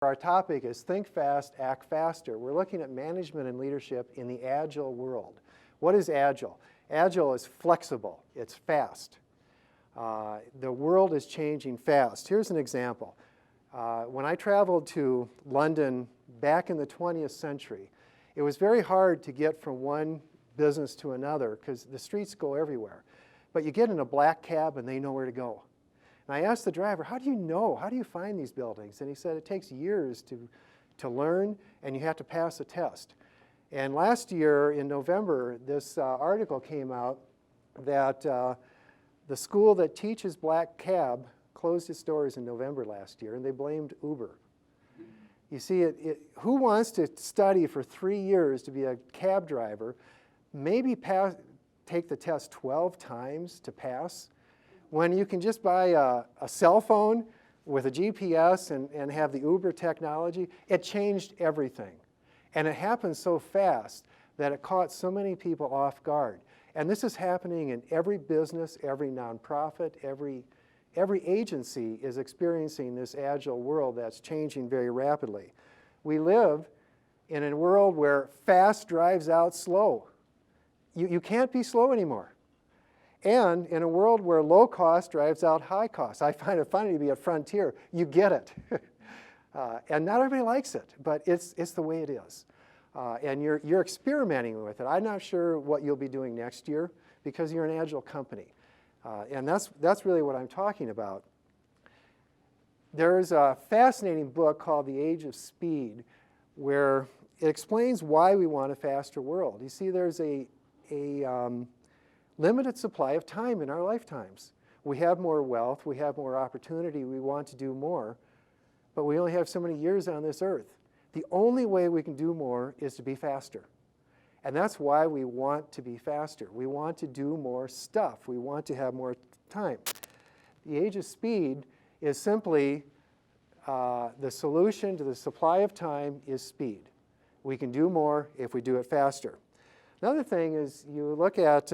Our topic is Think Fast, Act Faster. We're looking at management and leadership in the Agile world. What is Agile? Agile is flexible. It's fast. The world is changing fast. Here's an example. When I traveled to London back in the 20th century, it was very hard to get from one business to another because the streets go everywhere. But you get in a black cab and they know where to go. And I asked the driver, how do you know? How do you find these buildings? And he said it takes years to learn, and you have to pass a test. And last year in November, this article came out that the school that teaches black cab closed its doors in November last year, and they blamed Uber. You see, who wants to study for 3 years to be a cab driver, maybe take the test 12 times to pass, when you can just buy a cell phone with a GPS and have the Uber technology? It changed everything. And it happened so fast that it caught so many people off guard. And this is happening in every business, every nonprofit, every agency is experiencing this agile world that's changing very rapidly. We live in a world where fast drives out slow. You can't be slow anymore. And in a world where low cost drives out high cost. I find it funny to be at Frontier. You get it. And not everybody likes it, but it's the way it is. And you're experimenting with it. I'm not sure what you'll be doing next year because you're an agile company. And that's really what I'm talking about. There's a fascinating book called The Age of Speed where it explains why we want a faster world. You see, there's a limited supply of time in our lifetimes. We have more wealth, we have more opportunity, we want to do more, but we only have so many years on this earth. The only way we can do more is to be faster. And that's why we want to be faster. We want to do more stuff. We want to have more time. The age of speed is simply the solution to the supply of time is speed. We can do more if we do it faster. Another thing is you look at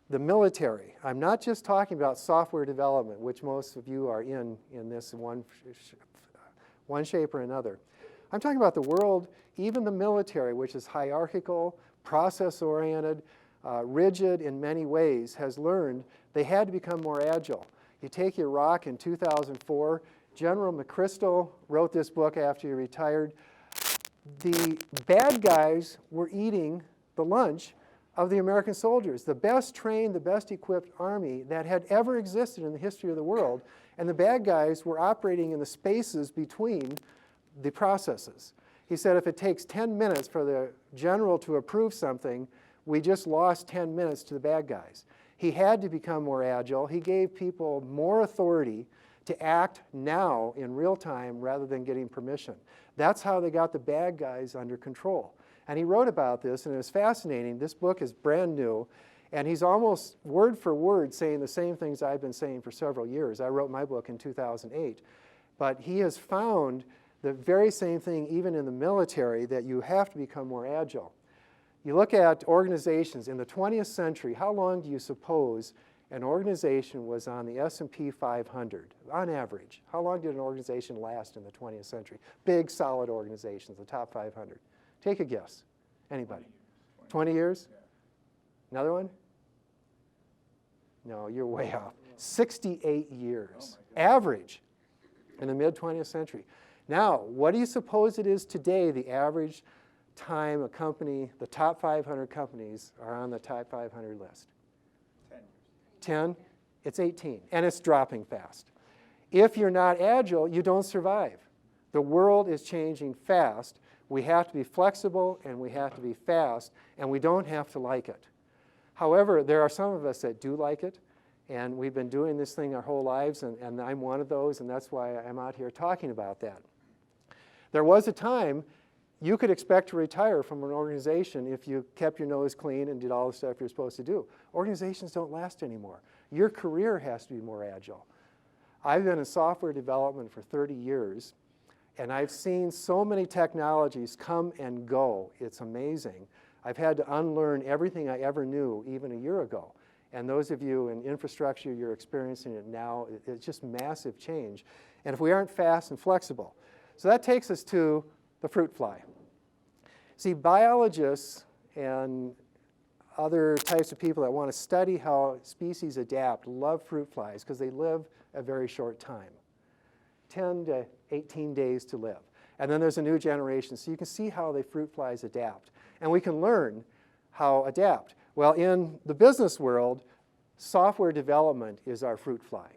the military. I'm not just talking about software development, which most of you are in this one shape or another. I'm talking about the world, even the military, which is hierarchical, process-oriented, rigid in many ways, has learned they had to become more agile. You take Iraq in 2004, General McChrystal wrote this book after he retired. The bad guys were eating the lunch of the American soldiers, the best trained, the best equipped army that had ever existed in the history of the world. And the bad guys were operating in the spaces between the processes. He said if it takes 10 minutes for the general to approve something, we just lost 10 minutes to the bad guys. He had to become more agile. He gave people more authority to act now in real time rather than getting permission. That's how they got the bad guys under control. And he wrote about this, and it was fascinating. This book is brand new, and he's almost word for word saying the same things I've been saying for several years. I wrote my book in 2008. But he has found the very same thing even in the military, that you have to become more agile. You look at organizations in the 20th century, how long do you suppose an organization was on the S&P 500, on average? How long did an organization last in the 20th century? Big, solid organizations, the top 500. Take a guess. Anybody? 20 years? Yeah. Another one? No, you're way off. 68 years. Average in the mid-20th century. Now, what do you suppose it is today, the average time a company, the top 500 companies are on the top 500 list? 10 years. 10? It's 18, and it's dropping fast. If you're not agile, you don't survive. The world is changing fast. We have to be flexible, and we have to be fast, and we don't have to like it. However, there are some of us that do like it, and we've been doing this thing our whole lives, and I'm one of those, and that's why I'm out here talking about that. There was a time you could expect to retire from an organization if you kept your nose clean and did all the stuff you're supposed to do. Organizations don't last anymore. Your career has to be more agile. I've been in software development for 30 years, and I've seen so many technologies come and go. It's amazing. I've had to unlearn everything I ever knew even a year ago. And those of you in infrastructure, you're experiencing it now. It's just massive change. And if we aren't fast and flexible, So that takes us to the fruit fly. See, biologists and other types of people that want to study how species adapt love fruit flies because they live a very short time, 10 to 18 days to live. And then there's a new generation, so you can see how the fruit flies adapt. And we can learn how adapt. Well, in the business world, software development is our fruit fly.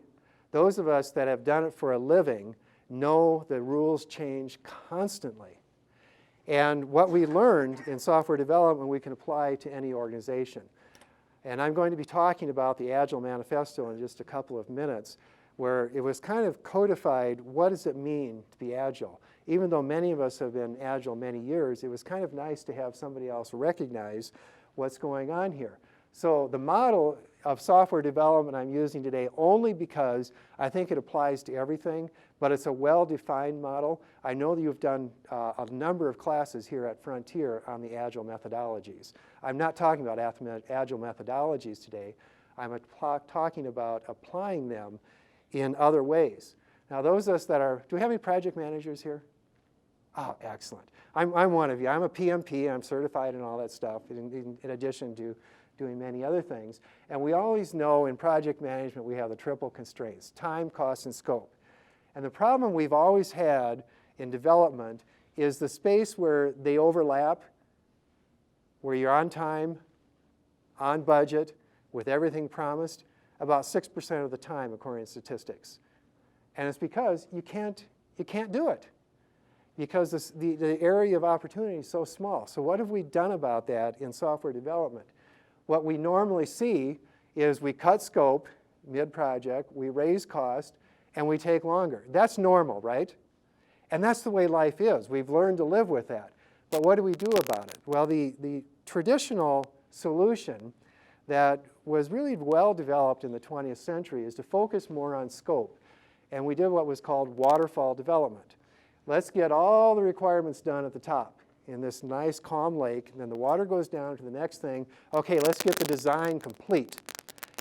Those of us that have done it for a living know the rules change constantly. And what we learned in software development, we can apply to any organization. And I'm going to be talking about the Agile Manifesto in just a couple of minutes, where it was kind of codified, what does it mean to be Agile? Even though many of us have been Agile many years, it was kind of nice to have somebody else recognize what's going on here. So the model of software development I'm using today only because I think it applies to everything, but it's a well-defined model. I know that you've done a number of classes here at Frontier on the Agile methodologies. I'm not talking about Agile methodologies today. I'm talking about applying them in other ways. Now those of us that are, do we have any project managers here? Oh, excellent. I'm one of you. I'm a PMP. I'm certified in all that stuff in addition to doing many other things. And we always know in project management we have the triple constraints: time, cost, and scope. And the problem we've always had in development is the space where they overlap, where you're on time, on budget, with everything promised, about 6% of the time according to statistics. And it's because you can't do it, because the area of opportunity is so small. So what have we done about that in software development? What we normally see is we cut scope mid-project, we raise cost, and we take longer. That's normal, right? And that's the way life is. We've learned to live with that. But what do we do about it? Well, the traditional solution that was really well developed in the 20th century is to focus more on scope. And we did what was called waterfall development. Let's get all the requirements done at the top in this nice calm lake, and then the water goes down to the next thing. Okay, let's get the design complete.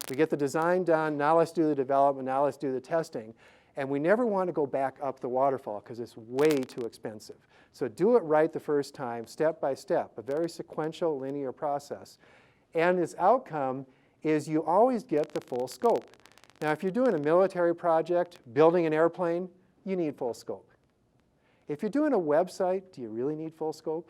We get the design done, now let's do the development, now let's do the testing. And we never want to go back up the waterfall because it's way too expensive. So do it right the first time, step by step, a very sequential, linear process. And its outcome is you always get the full scope. Now, if you're doing a military project, building an airplane, you need full scope. If you're doing a website, do you really need full scope?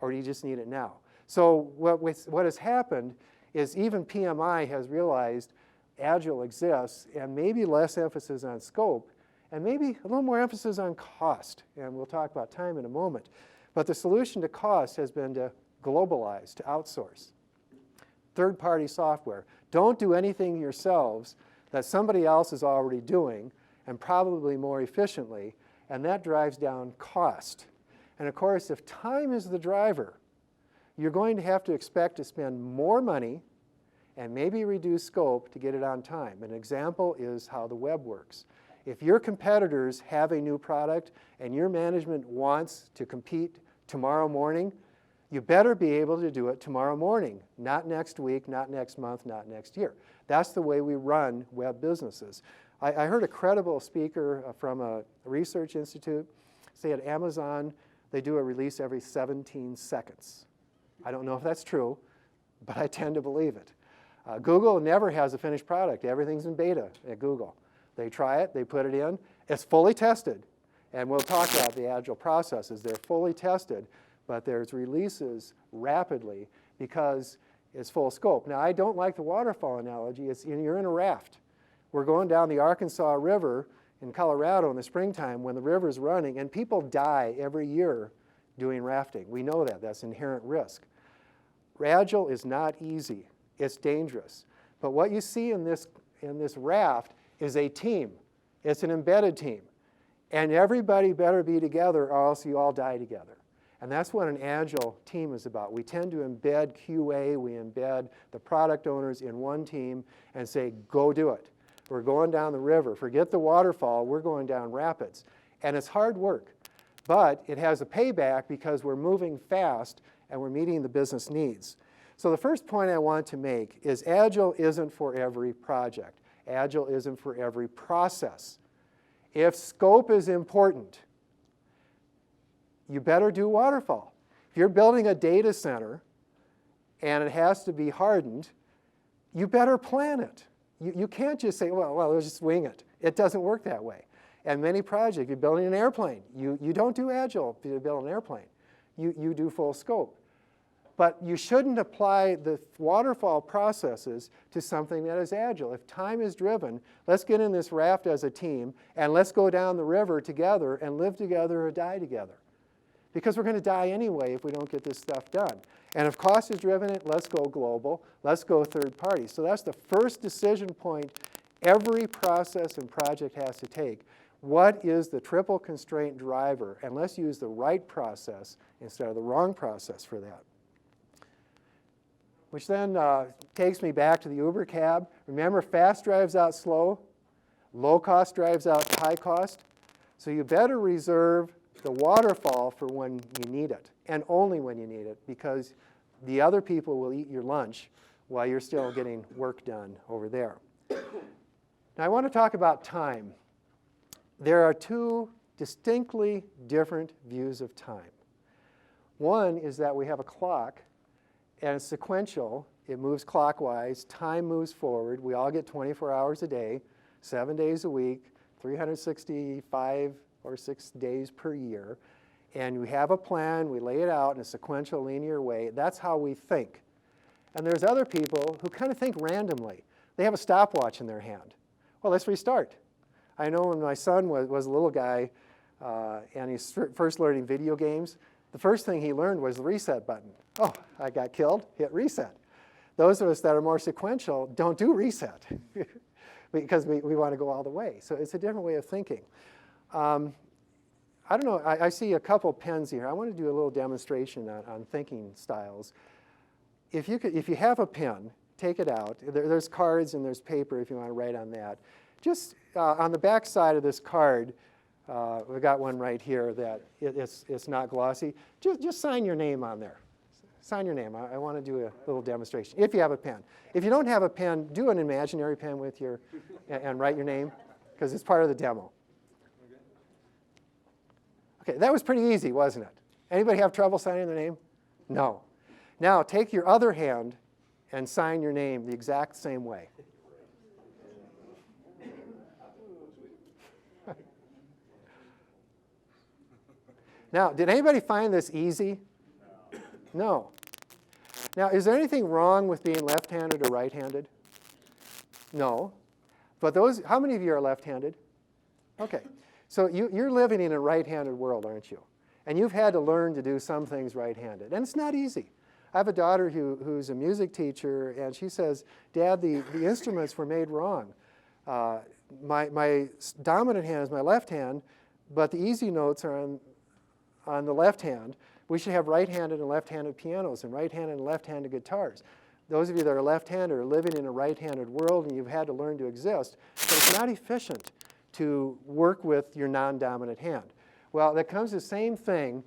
Or do you just need it now? So what has happened is even PMI has realized Agile exists, and maybe less emphasis on scope, and maybe a little more emphasis on cost. And we'll talk about time in a moment. But the solution to cost has been to globalize, to outsource. Third-party software. Don't do anything yourselves that somebody else is already doing, and probably more efficiently, and that drives down cost. And of course, if time is the driver, you're going to have to expect to spend more money and maybe reduce scope to get it on time. An example is how the web works. If your competitors have a new product and your management wants to compete tomorrow morning, you better be able to do it tomorrow morning, not next week, not next month, not next year. That's the way we run web businesses. I heard a credible speaker from a research institute say at Amazon, they do a release every 17 seconds. I don't know if that's true, but I tend to believe it. Google never has a finished product. Everything's in beta at Google. They try it, they put it in, it's fully tested. And we'll talk about the Agile processes. They're fully tested, but there's releases rapidly because it's full scope. Now, I don't like the waterfall analogy. You're in a raft. We're going down the Arkansas River in Colorado in the springtime when the river's running, and people die every year doing rafting. We know that. That's inherent risk. Agile is not easy. It's dangerous. But what you see in this raft is a team. It's an embedded team. And everybody better be together or else you all die together. And that's what an Agile team is about. We tend to embed QA, we embed the product owners in one team and say, go do it. We're going down the river. Forget the waterfall. We're going down rapids. And it's hard work. But it has a payback because we're moving fast and we're meeting the business needs. So the first point I want to make is Agile isn't for every project. Agile isn't for every process. If scope is important, you better do waterfall. If you're building a data center and it has to be hardened, you better plan it. You can't just say, well, let's just wing it. It doesn't work that way. And many projects, you're building an airplane. You don't do Agile to build an airplane. You do full scope. But you shouldn't apply the waterfall processes to something that is Agile. If time is driven, let's get in this raft as a team, and let's go down the river together and live together or die together. Because we're going to die anyway if we don't get this stuff done. And if cost is driven, let's go global. Let's go third party. So that's the first decision point every process and project has to take. What is the triple constraint driver? And let's use the right process instead of the wrong process for that. Which then takes me back to the Uber cab. Remember, fast drives out slow. Low cost drives out high cost. So you better reserve the waterfall for when you need it, and only when you need it, because the other people will eat your lunch while you're still getting work done over there. Now I want to talk about time. There are two distinctly different views of time. One is that we have a clock, and it's sequential. It moves clockwise. Time moves forward. We all get 24 hours a day, 7 days a week, 365 or 6 days per year. And we have a plan. We lay it out in a sequential, linear way. That's how we think. And there's other people who kind of think randomly. They have a stopwatch in their hand. Well, let's restart. I know when my son was a little guy and he's first learning video games, the first thing he learned was the reset button. Oh, I got killed, hit reset. Those of us that are more sequential don't do reset because we want to go all the way. So it's a different way of thinking. I don't know, I see a couple pens here. I want to do a little demonstration on thinking styles. If you have a pen, take it out. There's cards and there's paper if you want to write on that. Just on the back side of this card, we've got one right here that it's not glossy. Just sign your name on there. Sign your name. I want to do a little demonstration, if you have a pen. If you don't have a pen, do an imaginary pen with your, and write your name, because it's part of the demo. Okay, that was pretty easy, wasn't it? Anybody have trouble signing their name? No. Now, take your other hand and sign your name the exact same way. Now, did anybody find this easy? No. Now, is there anything wrong with being left-handed or right-handed? No. But how many of you are left-handed? Okay. So you're living in a right-handed world, aren't you? And you've had to learn to do some things right-handed. And it's not easy. I have a daughter who's a music teacher, and she says, Dad, the instruments were made wrong. My dominant hand is my left hand, but the easy notes are on the left hand. We should have right-handed and left-handed pianos and right-handed and left-handed guitars. Those of you that are left-handed are living in a right-handed world, and you've had to learn to exist. But it's not efficient to work with your non-dominant hand. Well, that comes the same thing,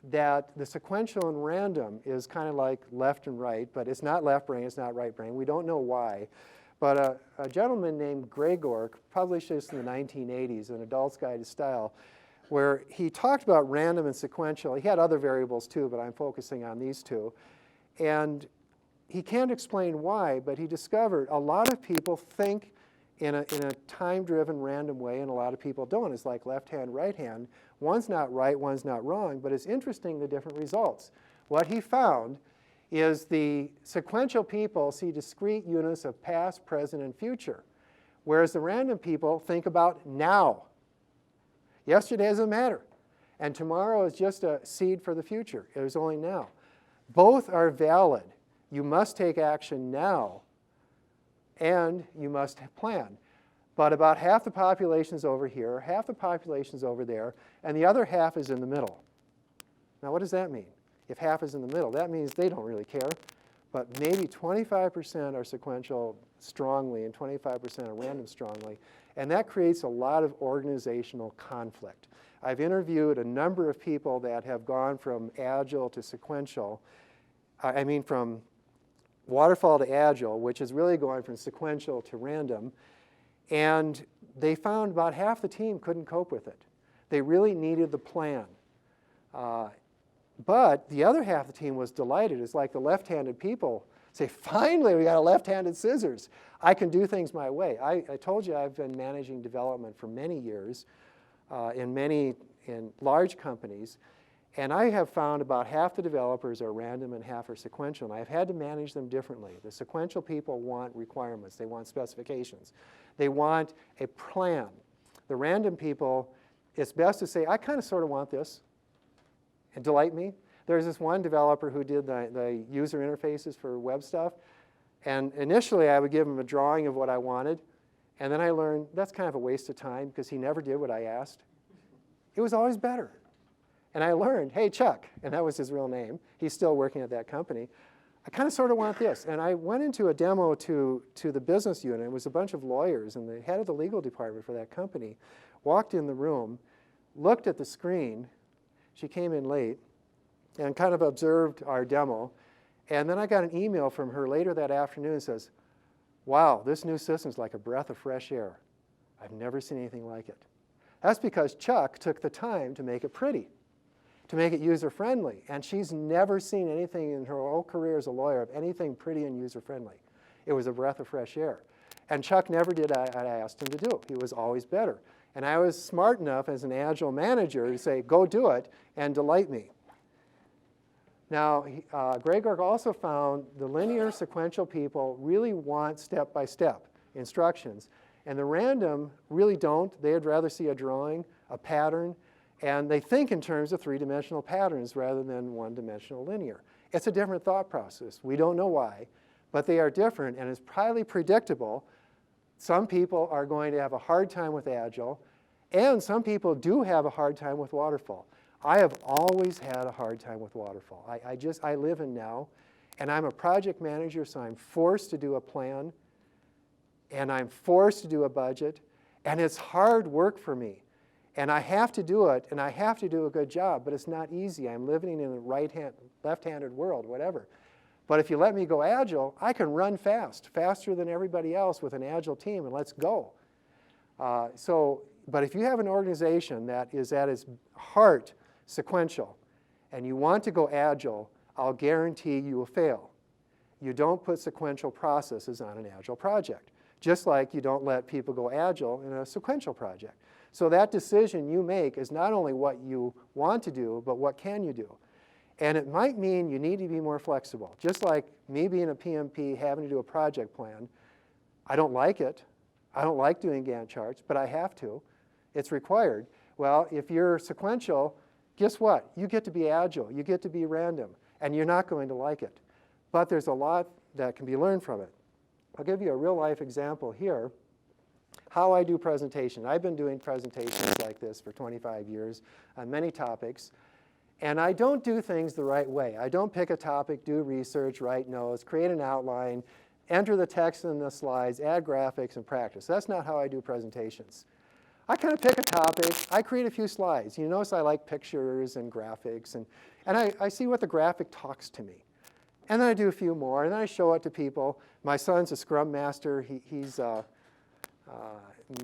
that the sequential and random is kind of like left and right, but it's not left brain, it's not right brain. We don't know why. But a gentleman named Gregor published this in the 1980s, An Adult's Guide to Style, where he talked about random and sequential. He had other variables too, but I'm focusing on these two. And he can't explain why, but he discovered a lot of people think in a time-driven, random way, and a lot of people don't. It's like left hand, right hand. One's not right, one's not wrong, but it's interesting the different results. What he found is the sequential people see discrete units of past, present, and future, whereas the random people think about now. Yesterday doesn't matter, and tomorrow is just a seed for the future. It is only now. Both are valid. You must take action now, and you must plan. But about half the population's over here, half the population's over there, and the other half is in the middle. Now, what does that mean? If half is in the middle, that means they don't really care. But maybe 25% are sequential strongly and 25% are random strongly. And that creates a lot of organizational conflict. I've interviewed a number of people that have gone from Agile to sequential. I mean from waterfall to Agile, which is really going from sequential to random. And they found about half the team couldn't cope with it. They really needed the plan. But the other half of the team was delighted. It's like the left-handed people say, finally, we got a left-handed scissors. I can do things my way. I told you I've been managing development for many years in large companies. And I have found about half the developers are random and half are sequential. And I've had to manage them differently. The sequential people want requirements. They want specifications. They want a plan. The random people, it's best to say, I kind of sort of want this, and delight me. There's this one developer who did the user interfaces for web stuff. And initially, I would give him a drawing of what I wanted. And then I learned that's kind of a waste of time because he never did what I asked. It was always better. And I learned, hey, Chuck, and that was his real name. He's still working at that company. I kind of sort of want this. And I went into a demo to the business unit. It was a bunch of lawyers, and the head of the legal department for that company walked in the room, looked at the screen. She came in late and kind of observed our demo. And then I got an email from her later that afternoon that says, wow, this new system's like a breath of fresh air. I've never seen anything like it. That's because Chuck took the time to make it pretty, to make it user-friendly. And she's never seen anything in her whole career as a lawyer of anything pretty and user-friendly. It was a breath of fresh air. And Chuck never did what I asked him to do. He was always better. And I was smart enough as an Agile manager to say, go do it and delight me. Now, Gregor also found the linear sequential people really want step-by-step instructions. And the random really don't. They'd rather see a drawing, a pattern, and they think in terms of three-dimensional patterns rather than one-dimensional linear. It's a different thought process. We don't know why, but they are different, and it's highly predictable. Some people are going to have a hard time with Agile, and some people do have a hard time with waterfall. I have always had a hard time with waterfall. I live in now, and I'm a project manager, so I'm forced to do a plan, and I'm forced to do a budget, and it's hard work for me. And I have to do it, and I have to do a good job, but it's not easy. I'm living in a left-handed world, whatever. But if you let me go Agile, I can run fast, faster than everybody else with an Agile team, and let's go. But if you have an organization that is at its heart sequential, and you want to go Agile, I'll guarantee you will fail. You don't put sequential processes on an Agile project, just like you don't let people go Agile in a sequential project. So that decision you make is not only what you want to do, but what can you do. And it might mean you need to be more flexible. Just like me being a PMP, having to do a project plan, I don't like it. I don't like doing Gantt charts, but I have to. It's required. Well, if you're sequential, guess what? You get to be Agile. You get to be random. And you're not going to like it. But there's a lot that can be learned from it. I'll give you a real-life example here. How I do presentation. I've been doing presentations like this for 25 years on many topics. And I don't do things the right way. I don't pick a topic, do research, write notes, create an outline, enter the text in the slides, add graphics, and practice. That's not how I do presentations. I kind of pick a topic. I create a few slides. You notice I like pictures and graphics. And I see what the graphic talks to me. And then I do a few more. And then I show it to people. My son's a Scrum Master. He's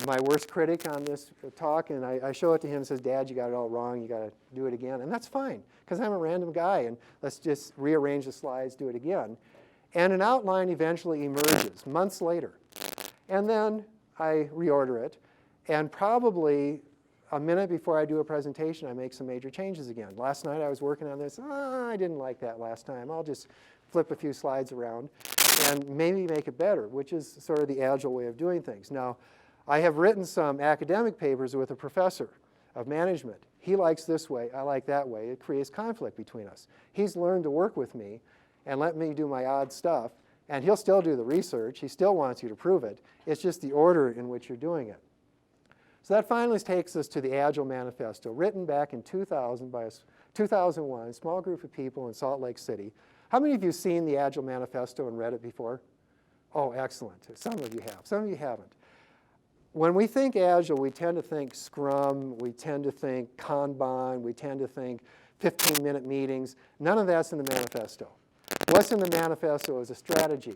my worst critic on this talk. And I show it to him and says, Dad, you got it all wrong. You got to do it again. And that's fine, because I'm a random guy. And let's just rearrange the slides, do it again. And an outline eventually emerges months later. And then I reorder it. And probably a minute before I do a presentation, I make some major changes again. Last night I was working on this. I didn't like that last time. I'll just flip a few slides around and maybe make it better, which is sort of the Agile way of doing things. Now, I have written some academic papers with a professor of management. He likes this way. I like that way. It creates conflict between us. He's learned to work with me and let me do my odd stuff. And he'll still do the research. He still wants you to prove it. It's just the order in which you're doing it. So that finally takes us to the Agile Manifesto, written back in 2000 by 2001, a small group of people in Salt Lake City. How many of you have seen the Agile Manifesto and read it before? Oh, excellent. Some of you have. Some of you haven't. When we think Agile, we tend to think Scrum. We tend to think Kanban. We tend to think 15-minute meetings. None of that's in the manifesto. What's in the manifesto is a strategy.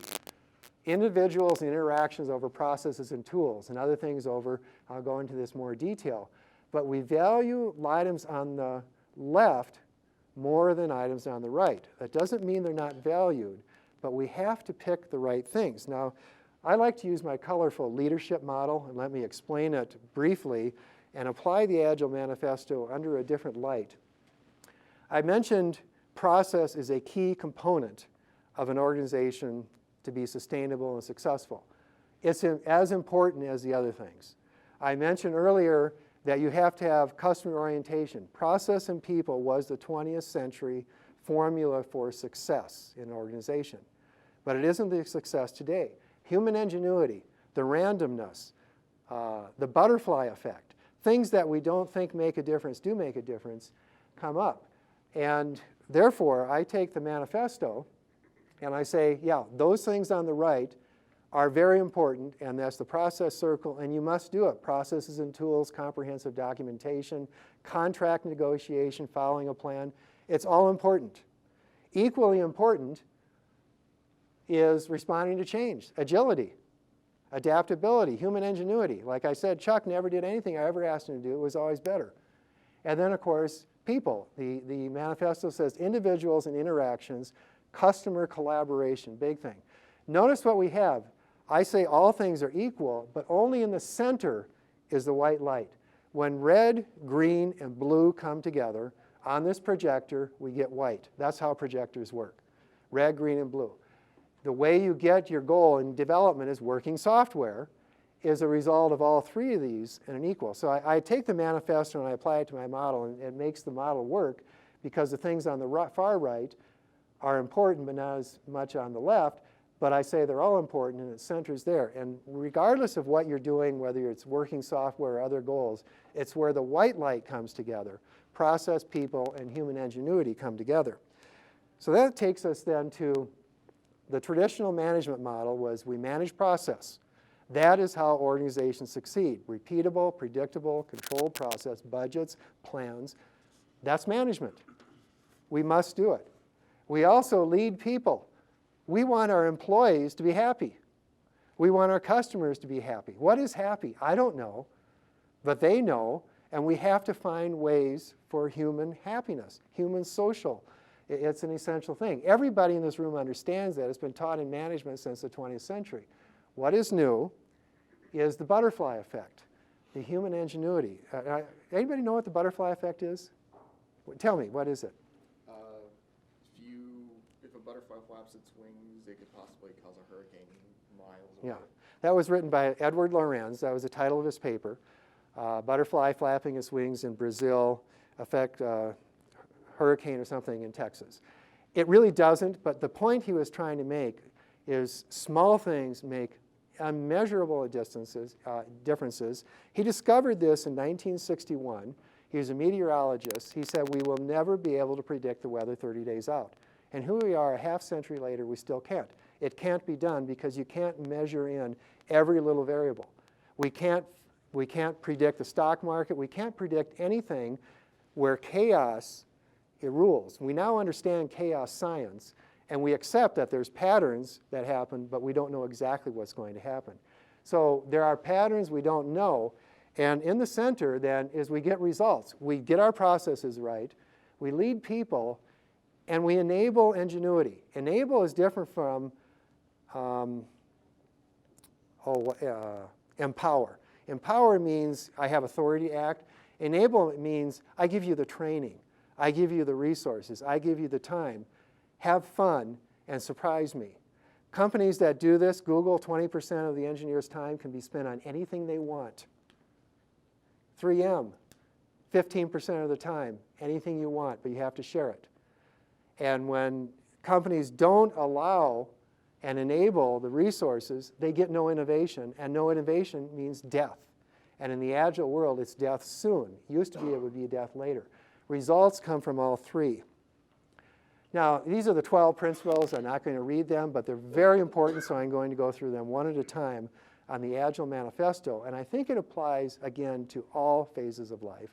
Individuals and interactions over processes and tools, and other things over, I'll go into this more detail. But we value items on the left more than items on the right. That doesn't mean they're not valued, but we have to pick the right things. Now, I like to use my colorful leadership model, and let me explain it briefly and apply the Agile Manifesto under a different light. I mentioned process is a key component of an organization to be sustainable and successful. It's as important as the other things. I mentioned earlier that you have to have customer orientation. Process and people was the 20th century formula for success in an organization. But it isn't the success today. Human ingenuity, the randomness, the butterfly effect, things that we don't think make a difference do make a difference, come up. And therefore, I take the manifesto and I say, yeah, those things on the right are very important, and that's the process circle, and you must do it. Processes and tools, comprehensive documentation, contract negotiation, following a plan. It's all important. Equally important is responding to change, agility, adaptability, human ingenuity. Like I said, Chuck never did anything I ever asked him to do. It was always better. And then, of course, people. The manifesto says individuals and interactions, customer collaboration, big thing. Notice what we have. I say all things are equal, but only in the center is the white light. When red, green, and blue come together on this projector, we get white. That's how projectors work. Red, green, and blue. The way you get your goal in development is working software is a result of all three of these and an equal. So I take the manifesto and I apply it to my model, and it makes the model work because the things on the far right are important, but not as much on the left. But I say they're all important, and it centers there. And regardless of what you're doing, whether it's working software or other goals, it's where the white light comes together. Process, people, and human ingenuity come together. So that takes us then to the traditional management model was we manage process. That is how organizations succeed. Repeatable, predictable, controlled process, budgets, plans. That's management. We must do it. We also lead people. We want our employees to be happy. We want our customers to be happy. What is happy? I don't know, but they know, and we have to find ways for human happiness, human social. It's an essential thing. Everybody in this room understands that. It's been taught in management since the 20th century. What is new is the butterfly effect, the human ingenuity. Anybody know what the butterfly effect is? Tell me, what is it? If a butterfly flaps its wings, it could possibly cause a hurricane miles away. Yeah, that was written by Edward Lorenz. That was the title of his paper. Butterfly flapping its wings in Brazil affect hurricane or something in Texas. It really doesn't, but the point he was trying to make is small things make immeasurable differences. He discovered this in 1961. He was a meteorologist. He said, we will never be able to predict the weather 30 days out. And here we are a half century later, we still can't. It can't be done because you can't measure in every little variable. We can't predict the stock market. We can't predict anything where chaos rules. We now understand chaos science, and we accept that there's patterns that happen, but we don't know exactly what's going to happen. So there are patterns we don't know, and in the center then is we get results. We get our processes right, we lead people, and we enable ingenuity. Enable is different from empower. Empower means I have authority to act. Enable means I give you the training. I give you the resources. I give you the time. Have fun and surprise me. Companies that do this, Google, 20% of the engineer's time can be spent on anything they want. 3M, 15% of the time, anything you want, but you have to share it. And when companies don't allow and enable the resources, they get no innovation, and no innovation means death. And in the Agile world, it's death soon. It used to be it would be death later. Results come from all three. Now, these are the 12 principles. I'm not going to read them, but they're very important, so I'm going to go through them one at a time on the Agile Manifesto. And I think it applies, again, to all phases of life,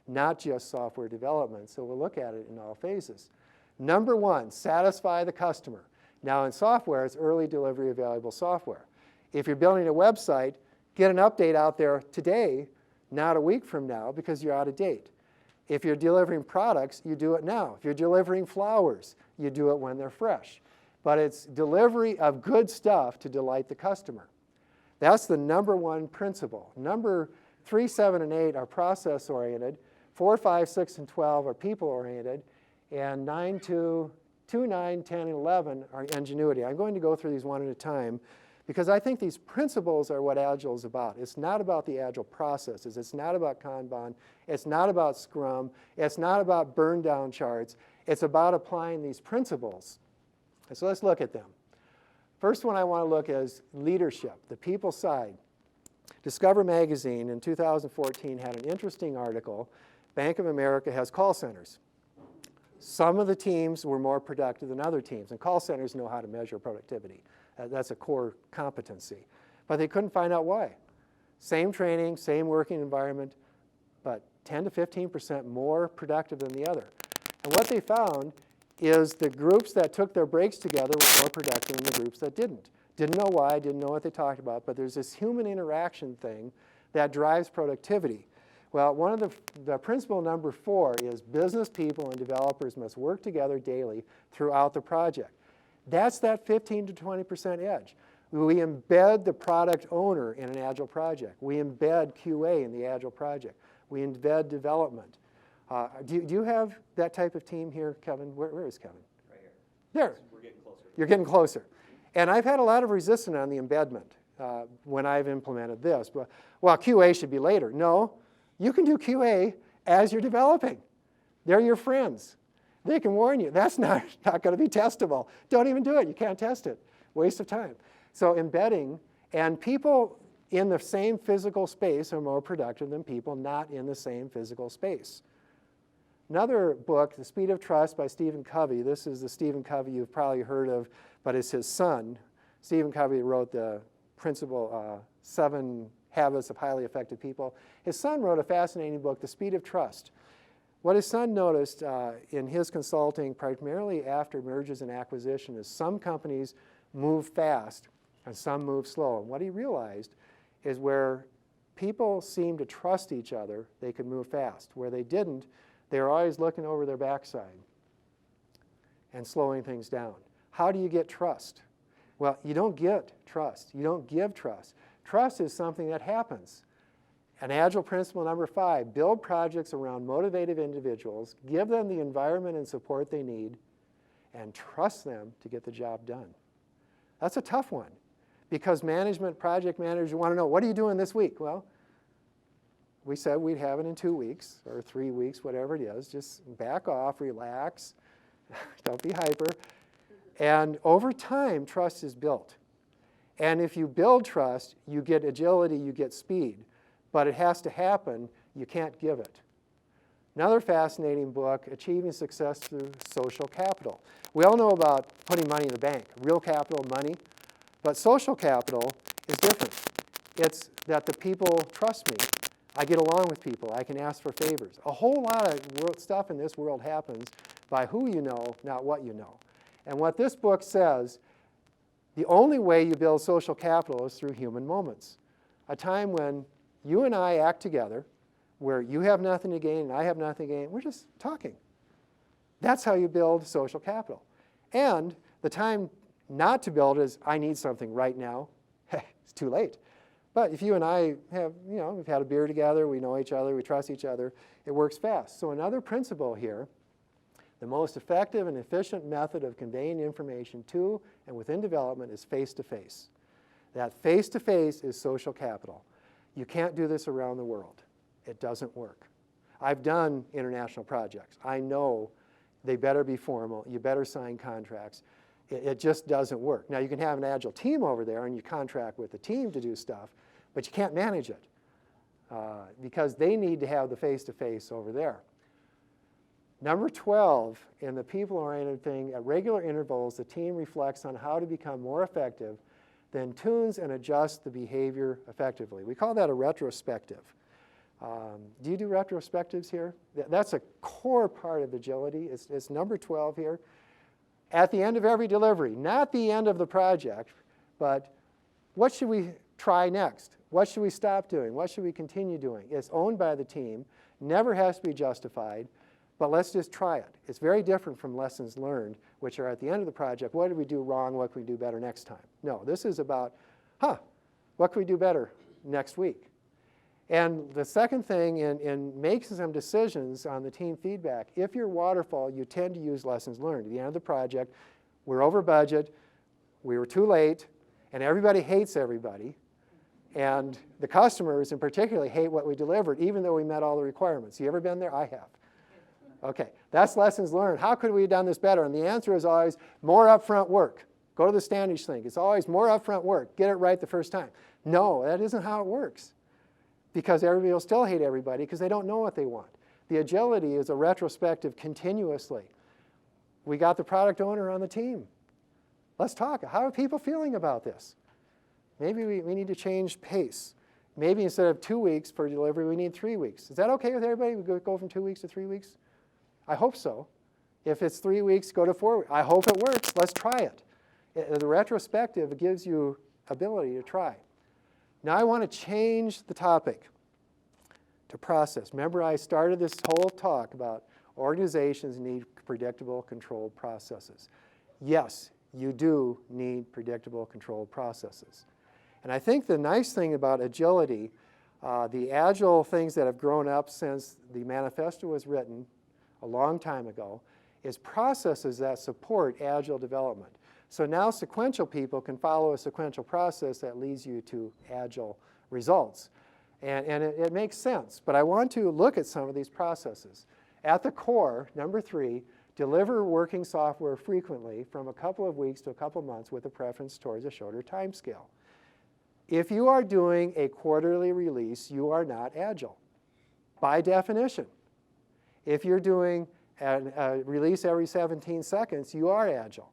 not just software development. So we'll look at it in all phases. Number one, satisfy the customer. Now in software, it's early delivery of valuable software. If you're building a website, get an update out there today, not a week from now, because you're out of date. If you're delivering products, you do it now. If you're delivering flowers, you do it when they're fresh. But it's delivery of good stuff to delight the customer. That's the number one principle. Number 3, 7, and 8 are process-oriented. 4, 5, 6, and 12 are people-oriented. And 2, 9, 10, and 11 are ingenuity. I'm going to go through these one at a time because I think these principles are what Agile is about. It's not about the Agile processes. It's not about Kanban. It's not about Scrum. It's not about burn-down charts. It's about applying these principles. And so let's look at them. First one I want to look at is leadership, the people side. Discover magazine in 2014 had an interesting article. Bank of America has call centers. Some of the teams were more productive than other teams, and call centers know how to measure productivity. That's a core competency. But they couldn't find out why. Same training, same working environment, but 10 to 15% more productive than the other. And what they found is the groups that took their breaks together were more productive than the groups that didn't. Didn't know why, didn't know what they talked about, but there's this human interaction thing that drives productivity. Well, one of the principle number 4 is business people and developers must work together daily throughout the project. That's that 15 to 20% edge. We embed the product owner in an Agile project. We embed QA in the Agile project. We embed development. Do you have that type of team here, Kevin? Where is Kevin? Right here. There. We're getting closer. You're getting closer. And I've had a lot of resistance on the embedment when I've implemented this. But, well, QA should be later. No, you can do QA as you're developing. They're your friends. They can warn you. That's not going to be testable. Don't even do it. You can't test it. Waste of time. So embedding, and people in the same physical space are more productive than people not in the same physical space. Another book, The Speed of Trust by Stephen Covey. This is the Stephen Covey you've probably heard of, but it's his son. Stephen Covey wrote the principle 7 Habits of Highly Effective People. His son wrote a fascinating book, The Speed of Trust. What his son noticed in his consulting, primarily after mergers and acquisition, is some companies move fast and some move slow. And what he realized is where people seemed to trust each other, they could move fast. Where they didn't, they were always looking over their backside and slowing things down. How do you get trust? Well, you don't get trust. You don't give trust. Trust is something that happens. An Agile principle number 5, build projects around motivated individuals, give them the environment and support they need, and trust them to get the job done. That's a tough one because management, project managers want to know, what are you doing this week? Well, we said we'd have it in 2 weeks or 3 weeks, whatever it is. Just back off, relax, don't be hyper. And over time, trust is built. And if you build trust, you get agility, you get speed. But it has to happen. You can't give it. Another fascinating book, Achieving Success Through Social Capital. We all know about putting money in the bank, real capital, money. But social capital is different. It's that the people trust me. I get along with people. I can ask for favors. A whole lot of stuff in this world happens by who you know, not what you know. And what this book says, the only way you build social capital is through human moments. A time when you and I act together, where you have nothing to gain and I have nothing to gain. We're just talking. That's how you build social capital. And the time not to build is, I need something right now. It's too late. But if you and I have, we've had a beer together, we know each other, we trust each other, it works fast. So another principle here, the most effective and efficient method of conveying information to and within development is face-to-face. That face-to-face is social capital. You can't do this around the world. It doesn't work. I've done international projects. I know they better be formal. You better sign contracts. It just doesn't work. Now, you can have an Agile team over there, and you contract with the team to do stuff, but you can't manage it because they need to have the face-to-face over there. Number 12, in the people-oriented thing, at regular intervals, the team reflects on how to become more effective, then tunes and adjusts the behavior effectively. We call that a retrospective. Do you do retrospectives here? That's a core part of agility. It's number 12 here. At the end of every delivery, not the end of the project, but what should we try next? What should we stop doing? What should we continue doing? It's owned by the team. Never has to be justified, but let's just try it. It's very different from lessons learned, which are at the end of the project. What did we do wrong? What can we do better next time? No, this is about, what can we do better next week? And the second thing in making some decisions on the team feedback, if you're waterfall, you tend to use lessons learned. At the end of the project, we're over budget, we were too late, and everybody hates everybody. And the customers in particular hate what we delivered, even though we met all the requirements. You ever been there? I have. Okay, that's lessons learned. How could we have done this better? And the answer is always more upfront work. Go to the Standish thing. It's always more upfront work. Get it right the first time. No, that isn't how it works. Because everybody will still hate everybody because they don't know what they want. The agility is a retrospective continuously. We got the product owner on the team. Let's talk. How are people feeling about this? Maybe we need to change pace. Maybe instead of 2 weeks for delivery, we need 3 weeks. Is that okay with everybody? We go from 2 weeks to 3 weeks? I hope so. If it's 3 weeks, go to 4 weeks. I hope it works. Let's try it. The retrospective gives you ability to try. Now I want to change the topic to process. Remember, I started this whole talk about organizations need predictable, controlled processes. Yes, you do need predictable, controlled processes. And I think the nice thing about agility, the agile things that have grown up since the manifesto was written a long time ago, is processes that support agile development. So now sequential people can follow a sequential process that leads you to agile results. And it makes sense. But I want to look at some of these processes. At the core, number 3, deliver working software frequently from a couple of weeks to a couple of months with a preference towards a shorter time scale. If you are doing a quarterly release, you are not agile, by definition. If you're doing a release every 17 seconds, you are agile.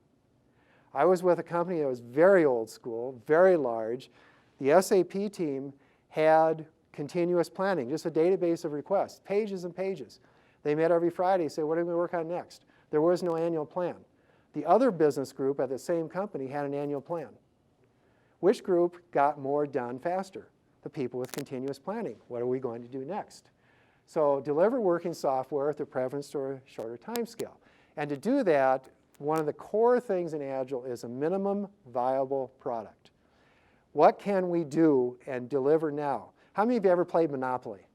I was with a company that was very old school, very large. The SAP team had continuous planning, just a database of requests, pages and pages. They met every Friday, said, what are we going to work on next? There was no annual plan. The other business group at the same company had an annual plan. Which group got more done faster? The people with continuous planning. What are we going to do next? So deliver working software with a preference to a shorter time scale. And to do that, one of the core things in Agile is a minimum viable product. What can we do and deliver now? How many of you ever played Monopoly?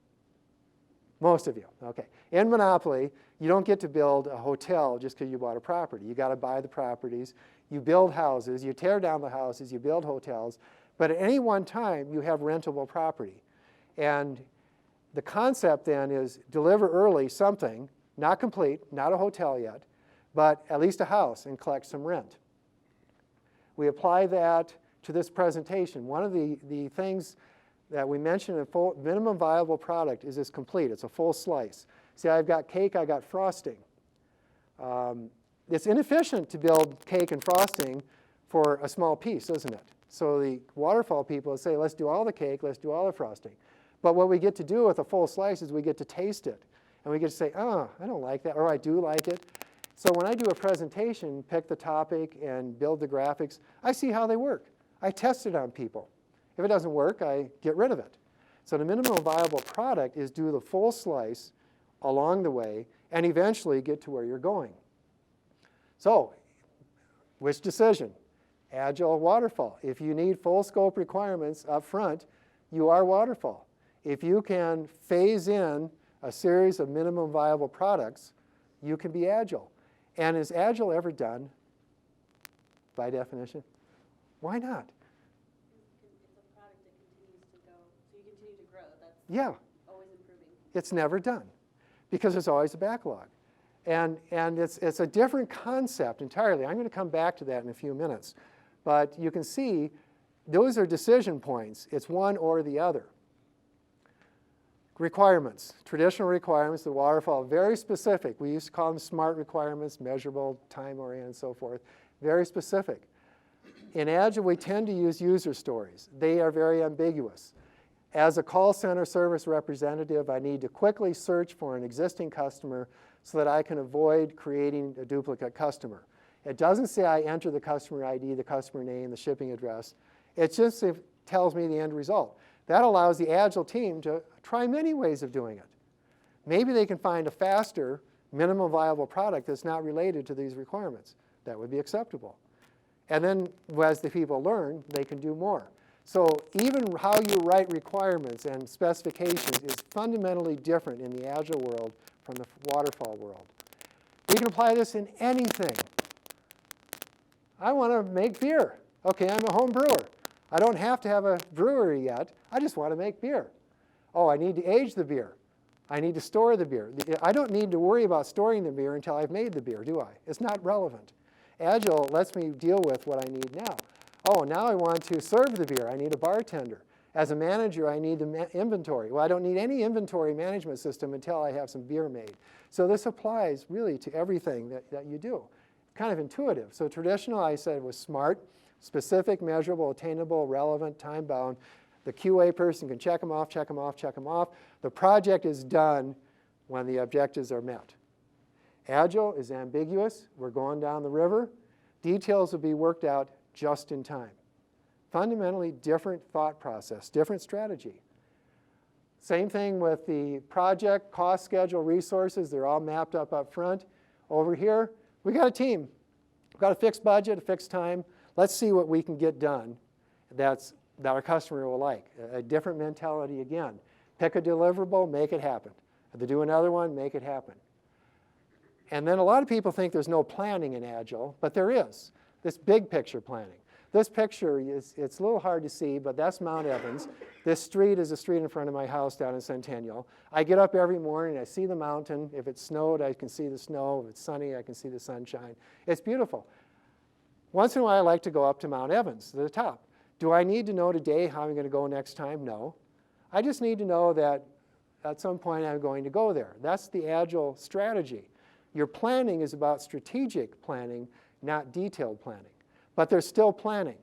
Most of you, okay. In Monopoly, you don't get to build a hotel just because you bought a property. You got to buy the properties. You build houses. You tear down the houses. You build hotels. But at any one time, you have rentable property. And the concept then is deliver early something, not complete, not a hotel yet, but at least a house and collect some rent. We apply that to this presentation. One of the things that we mentioned in full minimum viable product is this complete. It's a full slice. See, I've got cake, I got frosting. It's inefficient to build cake and frosting for a small piece, isn't it? So the waterfall people say, let's do all the cake, let's do all the frosting. But what we get to do with a full slice is we get to taste it. And we get to say, oh, I don't like that, or I do like it. So when I do a presentation, pick the topic and build the graphics, I see how they work. I test it on people. If it doesn't work, I get rid of it. So the minimum viable product is do the full slice along the way and eventually get to where you're going. So which decision? Agile, waterfall. If you need full scope requirements up front, you are waterfall. If you can phase in a series of minimum viable products, you can be agile. And is agile ever done by definition? Why not? It's a product that continues to go, so you continue to grow. That's Yeah. always improving. It's never done because there's always a backlog. And it's a different concept entirely. I'm going to come back to that in a few minutes. But you can see those are decision points. It's one or the other. Requirements, traditional requirements, the waterfall, very specific. We used to call them SMART requirements, measurable, time-oriented, and so forth. Very specific. In Agile, we tend to use user stories. They are very ambiguous. As a call center service representative, I need to quickly search for an existing customer so that I can avoid creating a duplicate customer. It doesn't say I enter the customer ID, the customer name, the shipping address. It just tells me the end result. That allows the Agile team to try many ways of doing it. maybe they can find a faster minimum viable product that's not related to these requirements. That would be acceptable. And then as the people learn, they can do more. So even how you write requirements and specifications is fundamentally different in the Agile world from the waterfall world. We can apply this in anything. I want to make beer. Okay, I'm a home brewer. I don't have to have a brewery yet. I just want to make beer. Oh, I need to age the beer. I need to store the beer. I don't need to worry about storing the beer until I've made the beer, do I? It's not relevant. Agile lets me deal with what I need now. Oh, now I want to serve the beer. I need a bartender. As a manager, I need the inventory. Well, I don't need any inventory management system until I have some beer made. So this applies really to everything that you do. Kind of intuitive. So traditional, I said, was SMART, specific, measurable, attainable, relevant, time-bound. The QA person can check them off, check them off, check them off. The project is done when the objectives are met. Agile is ambiguous. We're going down the river. Details will be worked out just in time. Fundamentally different thought process, different strategy. Same thing with the project, cost, schedule, resources. They're all mapped up front. Over here, we got a team. We've got a fixed budget, a fixed time. Let's see what we can get done that our customer will like. A different mentality again. Pick a deliverable, make it happen. If they do another one, make it happen. And then a lot of people think there's no planning in Agile, but there is. This big picture planning. This picture, it's a little hard to see, but that's Mount Evans. This street is a street in front of my house down in Centennial. I get up every morning, I see the mountain. If it snowed, I can see the snow. If it's sunny, I can see the sunshine. It's beautiful. Once in a while, I like to go up to Mount Evans, to the top. Do I need to know today how I'm going to go next time? No. I just need to know that at some point I'm going to go there. That's the Agile strategy. Your planning is about strategic planning, not detailed planning. But there's still planning.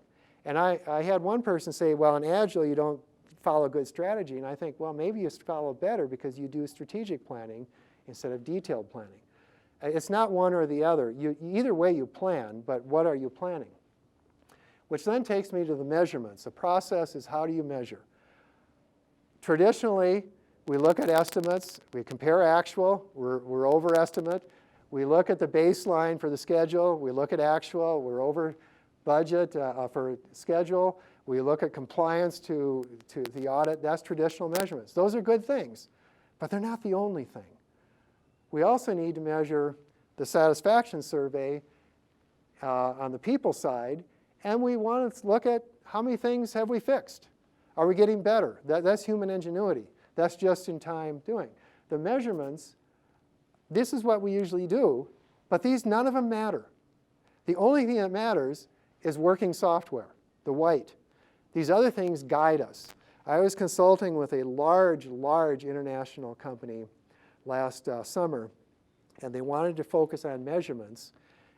And I had one person say, well, in Agile, you don't follow good strategy. And I think, well, maybe you follow better because you do strategic planning instead of detailed planning. It's not one or the other. Either way you plan, but what are you planning? Which then takes me to the measurements. The process is how do you measure? Traditionally, we look at estimates. We compare actual. We're overestimate. We look at the baseline for the schedule. We look at actual. We're over budget for schedule. We look at compliance to the audit. That's traditional measurements. Those are good things, but they're not the only thing. We also need to measure the satisfaction survey on the people side, and we want to look at how many things have we fixed. Are we getting better? That's human ingenuity. That's just-in-time doing. The measurements, this is what we usually do, but none of them matter. The only thing that matters is working software, the white. These other things guide us. I was consulting with a large international company last summer, and they wanted to focus on measurements.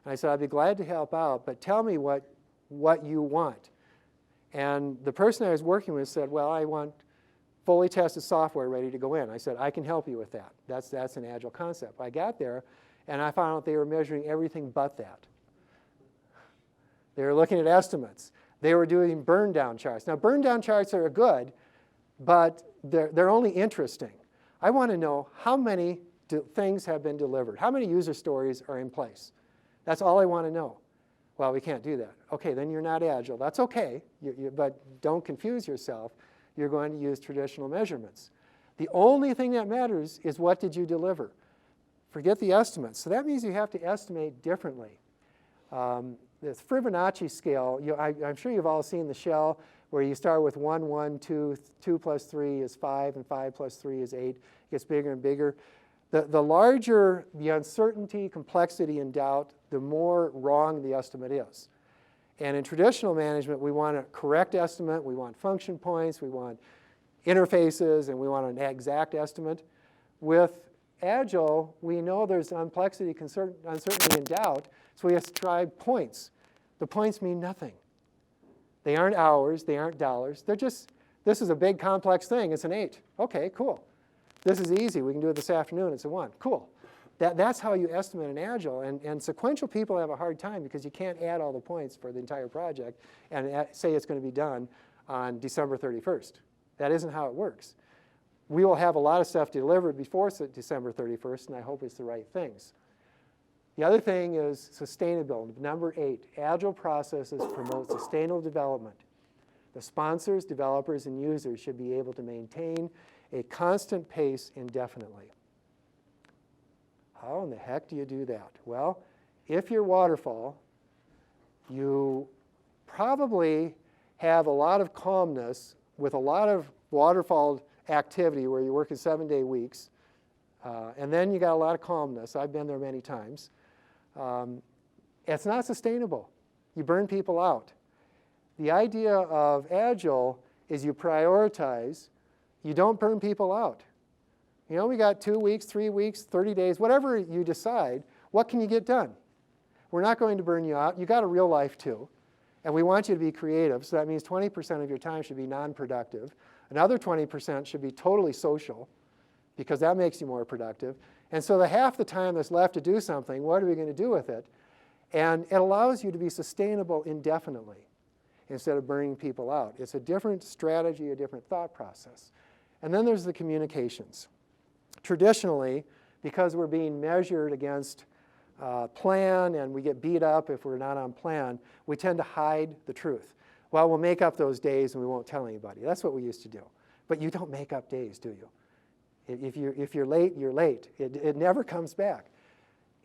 And I said, I'd be glad to help out, but tell me what you want. And the person I was working with said, well, I want fully tested software ready to go in. I said, I can help you with that. That's an Agile concept. I got there, and I found out they were measuring everything but that. They were looking at estimates. They were doing burn-down charts. Now, burn-down charts are good, but they're only interesting. I want to know how many things have been delivered. How many user stories are in place? That's all I want to know. Well, we can't do that. OK, then you're not Agile. That's OK, but don't confuse yourself. You're going to use traditional measurements. The only thing that matters is what did you deliver. Forget the estimates. So that means you have to estimate differently. The Fibonacci scale, I'm sure you've all seen the shell where you start with 1, 1, 2, 2 plus 3 is 5, and 5 plus 3 is 8. It gets bigger and bigger. The larger the uncertainty, complexity, and doubt, the more wrong the estimate is. And in traditional management, we want a correct estimate. We want function points. We want interfaces. And we want an exact estimate. With Agile, we know there's complexity, uncertainty, and doubt. So we ascribe points. The points mean nothing. They aren't hours. They aren't dollars. They're just, this is a big, complex thing. It's an 8. OK, cool. This is easy. We can do it this afternoon. It's a 1. Cool. That's how you estimate an Agile. And sequential people have a hard time because you can't add all the points for the entire project and say it's going to be done on December 31st. That isn't how it works. we will have a lot of stuff delivered before December 31st, and I hope it's the right things. The other thing is sustainability. Number 8, agile processes promote sustainable development. The sponsors, developers, and users should be able to maintain a constant pace indefinitely. How in the heck do you do that? Well, if you're waterfall, you probably have a lot of calmness with a lot of waterfall activity where you're working 7-day weeks. And then you got a lot of calmness. I've been there many times. It's not sustainable. You burn people out. The idea of Agile is you prioritize. You don't burn people out. You know, we got 2 weeks, 3 weeks, 30 days, whatever you decide, what can you get done? We're not going to burn you out. You got a real life too. And we want you to be creative. So that means 20% of your time should be non-productive. Another 20% should be totally social, because that makes you more productive. And so the half the time that's left to do something, what are we going to do with it? And it allows you to be sustainable indefinitely instead of burning people out. It's a different strategy, a different thought process. And then there's the communications. Traditionally, because we're being measured against plan and we get beat up if we're not on plan, we tend to hide the truth. Well, we'll make up those days and we won't tell anybody. That's what we used to do. But you don't make up days, do you? If you're late, you're late. It never comes back.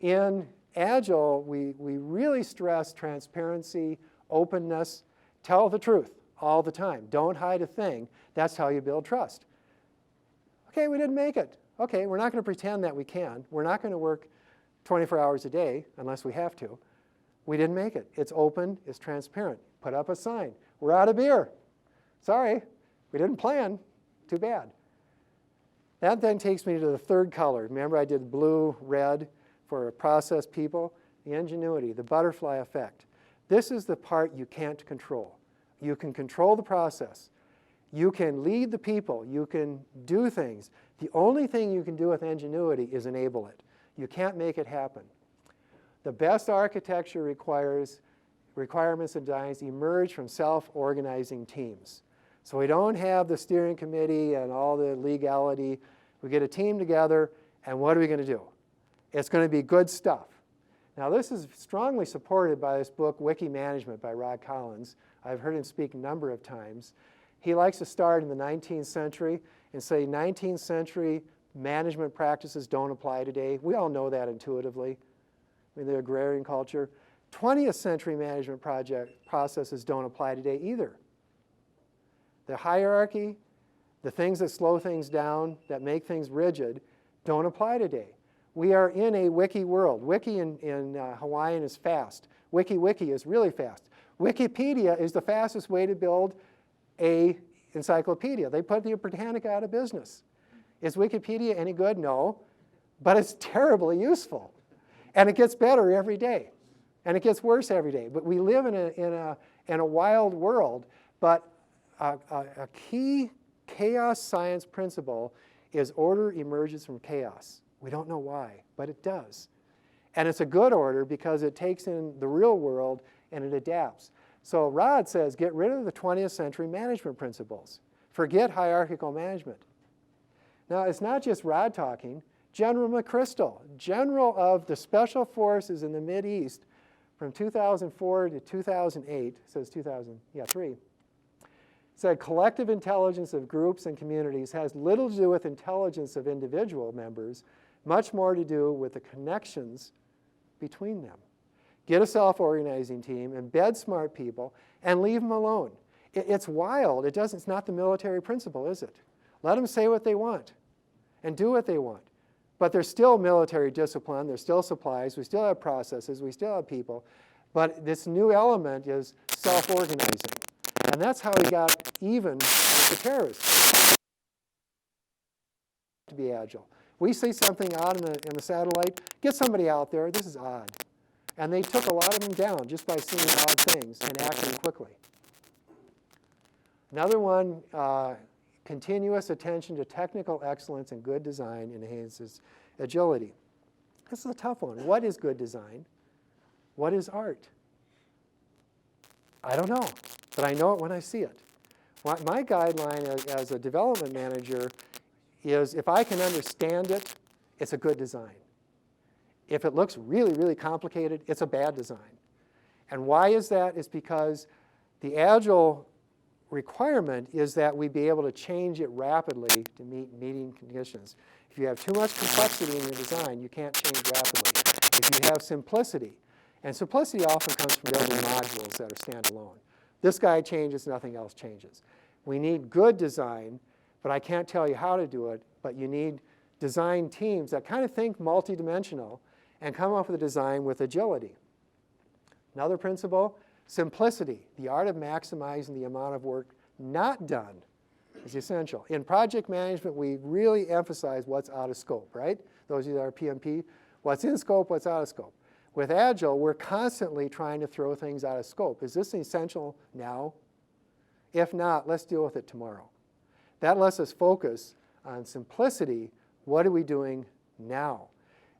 In Agile, we really stress transparency, openness. Tell the truth all the time. Don't hide a thing. That's how you build trust. Okay, we didn't make it. Okay, we're not going to pretend that we can. We're not going to work 24 hours a day unless we have to. We didn't make it. It's open. It's transparent. Put up a sign. We're out of beer. Sorry, we didn't plan. Too bad. That then takes me to the third color. Remember I did blue, red for process people? The ingenuity, the butterfly effect. This is the part you can't control. You can control the process. You can lead the people. You can do things. The only thing you can do with ingenuity is enable it. You can't make it happen. The best architecture requirements and designs emerge from self-organizing teams. So we don't have the steering committee and all the legality. We get a team together, and what are we going to do? It's going to be good stuff. Now, this is strongly supported by this book, Wiki Management by Rod Collins. I've heard him speak a number of times. He likes to start in the 19th century and say 19th century management practices don't apply today. We all know that intuitively. I mean, the agrarian culture. 20th century management processes don't apply today either. The hierarchy, the things that slow things down, that make things rigid, don't apply today. We are in a wiki world. Wiki in Hawaiian is fast. Wiki is really fast. Wikipedia is the fastest way to build a encyclopedia. They put the Britannica out of business. Is Wikipedia any good? No. But it's terribly useful. And it gets better every day. And it gets worse every day. But we live in a wild world. But a key chaos science principle is order emerges from chaos. We don't know why, but it does. And it's a good order because it takes in the real world and it adapts. So Rod says, get rid of the 20th century management principles. Forget hierarchical management. Now, it's not just Rod talking. General McChrystal, general of the special forces in the Mideast from 2004 to 2008, says 2003, said collective intelligence of groups and communities has little to do with intelligence of individual members, much more to do with the connections between them. Get a self-organizing team, embed smart people, and leave them alone. It's wild. It's not the military principle, is it? Let them say what they want and do what they want. But there's still military discipline. There's still supplies. We still have processes. We still have people. But this new element is self-organizing. And that's how we got even with the terrorists. To be agile. We see something odd in the satellite, get somebody out there, this is odd. And they took a lot of them down just by seeing odd things and acting quickly. Another one, continuous attention to technical excellence and good design enhances agility. This is a tough one. What is good design? What is art? I don't know, but I know it when I see it. My guideline as a development manager is if I can understand it, it's a good design. If it looks really, really complicated, it's a bad design. And why is that? It's because the Agile requirement is that we be able to change it rapidly to meet meeting conditions. If you have too much complexity in your design, you can't change rapidly. If you have simplicity, and simplicity often comes from building modules that are standalone. This guy changes, nothing else changes. We need good design, but I can't tell you how to do it, but you need design teams that kind of think multidimensional and come up with a design with agility. Another principle, simplicity. The art of maximizing the amount of work not done is essential. In project management, we really emphasize what's out of scope, right? Those of you that are PMP, what's in scope, what's out of scope. With Agile, we're constantly trying to throw things out of scope. Is this essential now? If not, let's deal with it tomorrow. That lets us focus on simplicity. What are we doing now?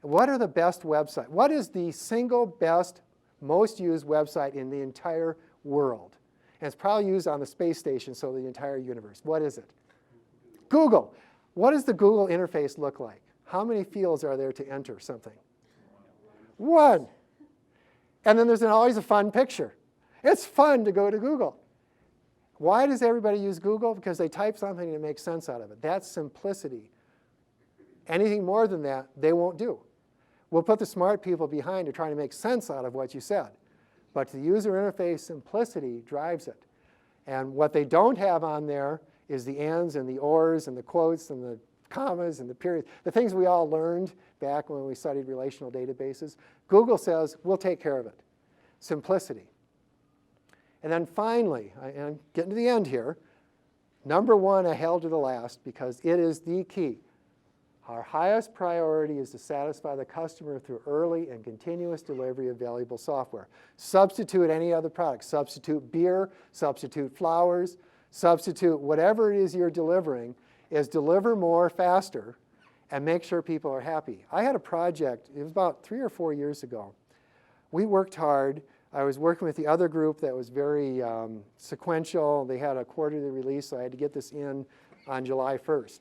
What are the best websites? What is the single best, most used website in the entire world? And it's probably used on the space station, so the entire universe. What is it? Google. What does the Google interface look like? How many fields are there to enter something? One. And then there's always a fun picture. It's fun to go to Google. Why does everybody use Google? Because they type something and it makes sense out of it. That's simplicity. Anything more than that, they won't do. We'll put the smart people behind to try to make sense out of what you said. But the user interface simplicity drives it. And what they don't have on there is the ands and the ors and the quotes and the commas and the periods, the things we all learned back when we studied relational databases. Google says, we'll take care of it. Simplicity. And then finally, I'm getting to the end here, number one I held to the last because it is the key. Our highest priority is to satisfy the customer through early and continuous delivery of valuable software. Substitute any other product. Substitute beer, substitute flowers, substitute whatever it is you're delivering, is deliver more faster and make sure people are happy. I had a project, it was about 3 or 4 years ago. We worked hard. I was working with the other group that was very sequential. They had a quarterly release, so I had to get this in on July 1st.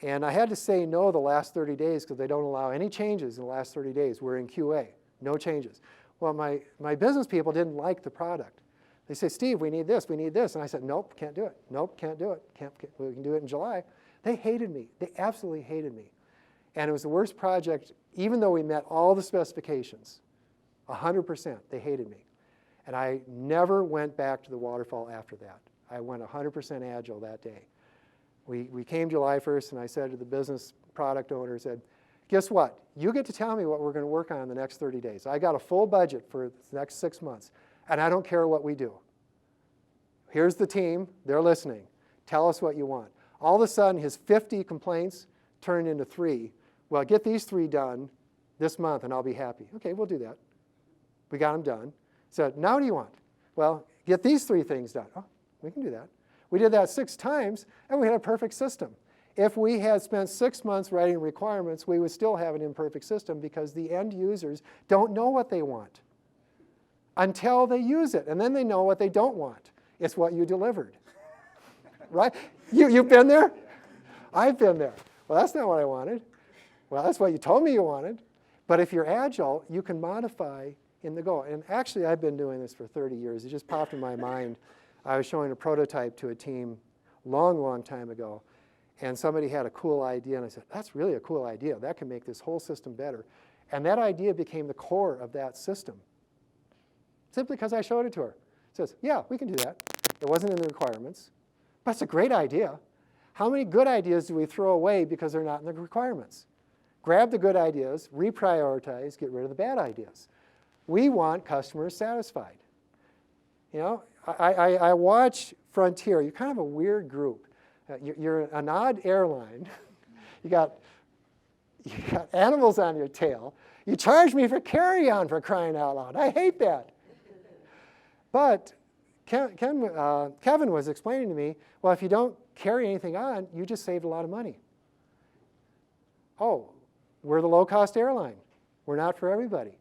And I had to say no the last 30 days because they don't allow any changes in the last 30 days. We're in QA, no changes. Well, my business people didn't like the product. They say, Steve, we need this, we need this. And I said, nope, can't do it. Nope, can't do it. We can do it in July. They hated me. They absolutely hated me. And it was the worst project, even though we met all the specifications. 100%, they hated me. And I never went back to the waterfall after that. I went 100% Agile that day. We came July 1st, and I said to the business product owner, said, guess what? You get to tell me what we're going to work on in the next 30 days. I got a full budget for the next 6 months, and I don't care what we do. Here's the team. They're listening. Tell us what you want. All of a sudden, his 50 complaints turned into 3. Well, get these 3 done this month, and I'll be happy. OK, we'll do that. We got them done. So now what do you want? Well, get these 3 things done. Oh, we can do that. We did that 6 times, and we had a perfect system. If we had spent 6 months writing requirements, we would still have an imperfect system because the end users don't know what they want until they use it, and then they know what they don't want. It's what you delivered, right? You've been there? I've been there. Well, that's not what I wanted. Well, that's what you told me you wanted. But if you're Agile, you can modify in the go. And actually, I've been doing this for 30 years. It just popped in my mind. I was showing a prototype to a team long, long time ago, and somebody had a cool idea, and I said, that's really a cool idea. That can make this whole system better. And that idea became the core of that system, simply because I showed it to her. It says, yeah, we can do that. It wasn't in the requirements, but it's a great idea. How many good ideas do we throw away because they're not in the requirements? Grab the good ideas, reprioritize, get rid of the bad ideas. We want customers satisfied. You know, I watch Frontier. You're kind of a weird group. You're an odd airline. You got animals on your tail. You charge me for carry-on, for crying out loud. I hate that. But Kevin was explaining to me, well, if you don't carry anything on, you just saved a lot of money. Oh, we're the low-cost airline. We're not for everybody.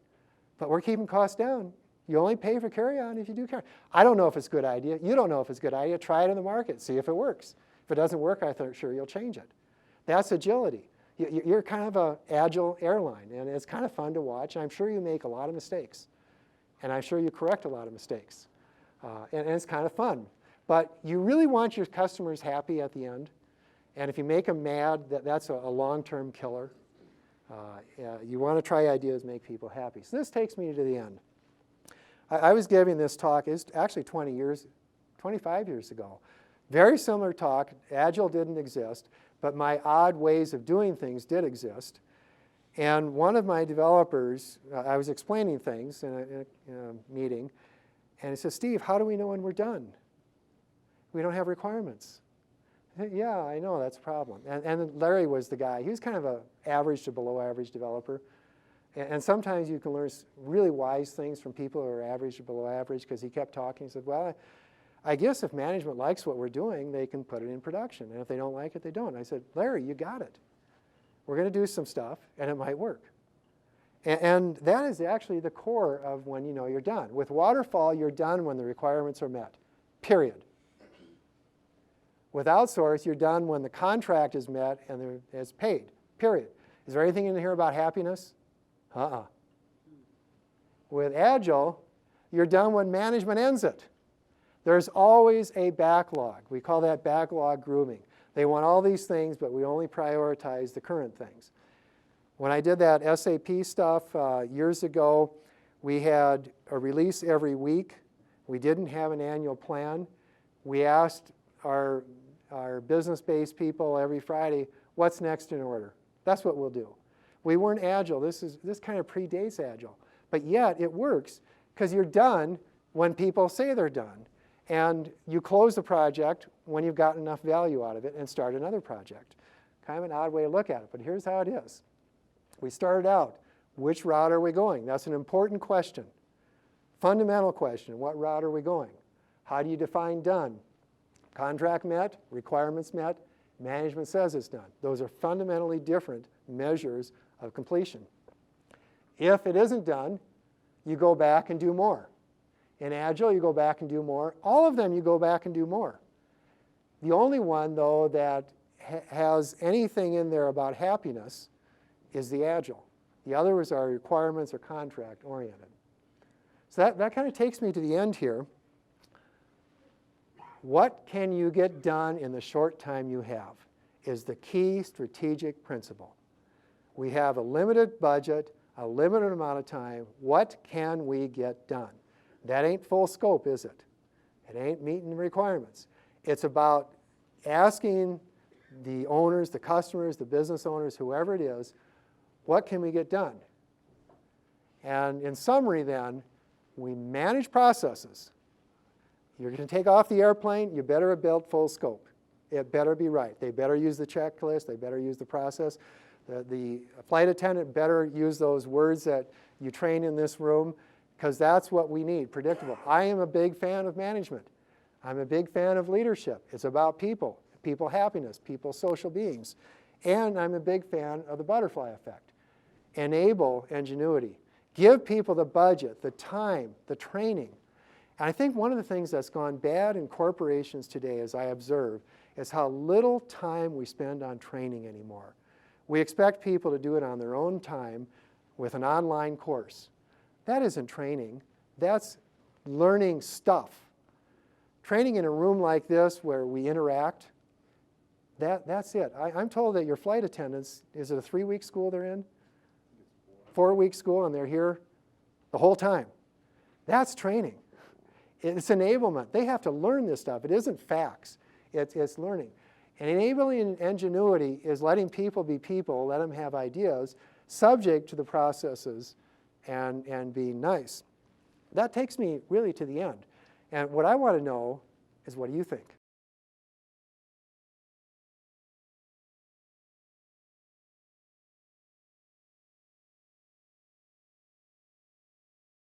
But we're keeping costs down. You only pay for carry-on if you do carry. I don't know if it's a good idea. You don't know if it's a good idea. Try it in the market. See if it works. If it doesn't work, I'm sure you'll change it. That's agility. You're kind of an agile airline, and it's kind of fun to watch. I'm sure you make a lot of mistakes, and I'm sure you correct a lot of mistakes, and it's kind of fun. But you really want your customers happy at the end, and if you make them mad, that's a long-term killer. You want to try ideas, make people happy. So this takes me to the end. I was giving this talk, it's actually 25 years ago. Very similar talk. Agile didn't exist, but my odd ways of doing things did exist. And one of my developers, I was explaining things in a meeting, and he says, Steve, how do we know when we're done? We don't have requirements. I said, yeah, I know, that's a problem. And Larry was the guy. He was kind of an average to below average developer. And sometimes you can learn really wise things from people who are average to below average, because he kept talking. He said, well, I guess if management likes what we're doing, they can put it in production. And if they don't like it, they don't. And I said, Larry, you got it. We're going to do some stuff, and it might work. And that is actually the core of when you know you're done. With waterfall, you're done when the requirements are met, period. With outsource, you're done when the contract is met and it's paid, period. Is there anything in here about happiness? With Agile, you're done when management ends it. There's always a backlog. We call that backlog grooming. They want all these things, but we only prioritize the current things. When I did that SAP stuff years ago, we had a release every week. We didn't have an annual plan. We asked our business-based people every Friday, what's next in order? That's what we'll do. We weren't Agile. This kind of predates Agile. But yet it works, because you're done when people say they're done. And you close the project when you've gotten enough value out of it and start another project. Kind of an odd way to look at it, but here's how it is. We started out, which route are we going? That's an important question. Fundamental question, what route are we going? How do you define done? Contract met, requirements met, management says it's done. Those are fundamentally different measures of completion. If it isn't done, you go back and do more. In Agile, you go back and do more. All of them, you go back and do more. The only one, though, that has anything in there about happiness is the Agile. The others are requirements or contract oriented. So that kind of takes me to the end here. What can you get done in the short time you have is the key strategic principle. We have a limited budget, a limited amount of time. What can we get done? That ain't full scope, is it? It ain't meeting the requirements. It's about asking the owners, the customers, the business owners, whoever it is, what can we get done? And in summary then, we manage processes. You're going to take off the airplane, you better have built full scope. It better be right. They better use the checklist, they better use the process. The flight attendant better use those words that you train in this room, because that's what we need, predictable. I am a big fan of management. I'm a big fan of leadership. It's about people, people happiness, people social beings. And I'm a big fan of the butterfly effect. Enable ingenuity. Give people the budget, the time, the training. And I think one of the things that's gone bad in corporations today, as I observe, is how little time we spend on training anymore. We expect people to do it on their own time with an online course. That isn't training. That's learning stuff. Training in a room like this where we interact, that's it. I'm told that your flight attendants, is it a 3-week school they're in? 4-week school, and they're here the whole time. That's training. It's enablement. They have to learn this stuff. It isn't facts. It's learning. And enabling ingenuity is letting people be people, let them have ideas, subject to the processes and being nice. That takes me really to the end. And what I want to know is, what do you think?